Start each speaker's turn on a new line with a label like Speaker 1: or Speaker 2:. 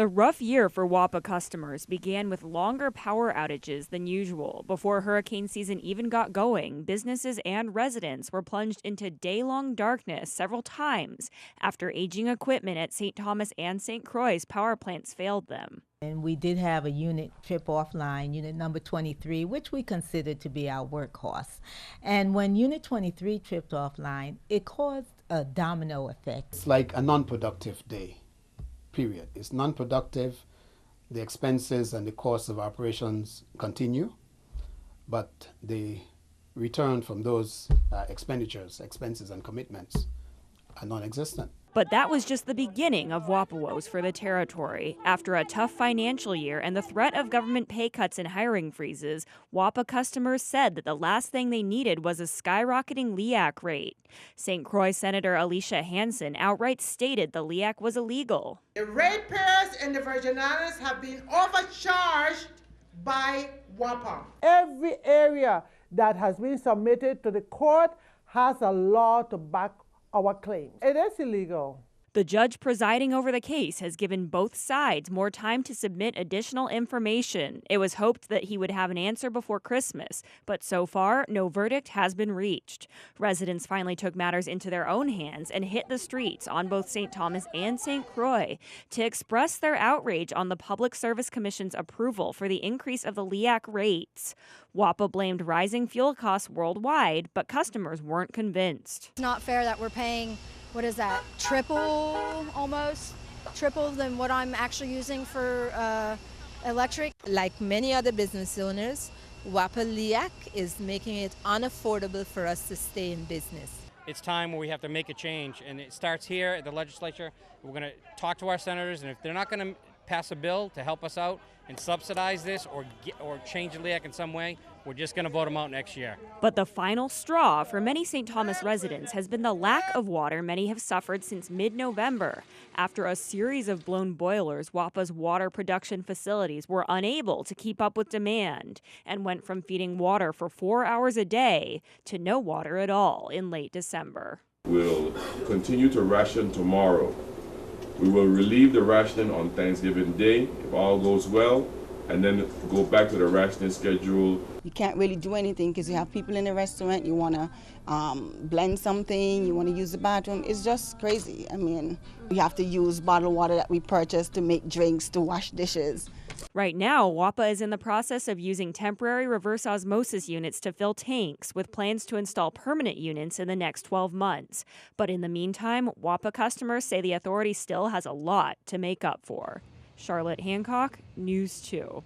Speaker 1: The rough year for WAPA customers began with longer power outages than usual. Before hurricane season even got going, businesses and residents were plunged into day-long darkness several times after aging equipment at St. Thomas and St. Croix's power plants failed them.
Speaker 2: And we did have a unit trip offline, unit number 23, which we considered to be our workhorse. And when unit 23 tripped offline, it caused a domino effect.
Speaker 3: It's like a non-productive day. Period. It's non-productive. The expenses and the costs of operations continue, but the return from those expenses and commitments are non-existent.
Speaker 1: But that was just the beginning of WAPA woes for the territory. After a tough financial year and the threat of government pay cuts and hiring freezes, WAPA customers said that the last thing they needed was a skyrocketing LEAC rate. St. Croix Senator Alicia Hansen outright stated the LEAC was illegal.
Speaker 4: The ratepayers and the Virgin Islands have been overcharged by WAPA.
Speaker 5: Every area that has been submitted to the court has a law to back our claim. It is illegal.
Speaker 1: The judge presiding over the case has given both sides more time to submit additional information. It was hoped that he would have an answer before Christmas, but so far, no verdict has been reached. Residents finally took matters into their own hands and hit the streets on both St. Thomas and St. Croix to express their outrage on the Public Service Commission's approval for the increase of the LEAC rates. WAPA blamed rising fuel costs worldwide, but customers weren't convinced.
Speaker 6: It's not fair that we're paying, what is that, almost triple than what I'm actually using for electric.
Speaker 7: Like many other business owners, WAPA LEAC is making it unaffordable for us to stay in business.
Speaker 8: It's time where we have to make a change, and it starts here at the legislature. We're going to talk to our senators, and if they're not going to pass a bill to help us out and subsidize this or change the LEAC in some way, we're just going to vote them out next year.
Speaker 1: But the final straw for many St. Thomas residents has been the lack of water many have suffered since mid-November. After a series of blown boilers, WAPA's water production facilities were unable to keep up with demand and went from feeding water for 4 hours a day to no water at all in late December.
Speaker 9: We'll continue to ration tomorrow. We will relieve the rationing on Thanksgiving Day if all goes well, and then go back to the rationing schedule.
Speaker 10: You can't really do anything because you have people in the restaurant, you want to blend something, you want to use the bathroom. It's just crazy. I mean, we have to use bottled water that we purchased to make drinks, to wash dishes.
Speaker 1: Right now, WAPA is in the process of using temporary reverse osmosis units to fill tanks, with plans to install permanent units in the next 12 months. But in the meantime, WAPA customers say the authority still has a lot to make up for. Charlotte Hancock, News 2.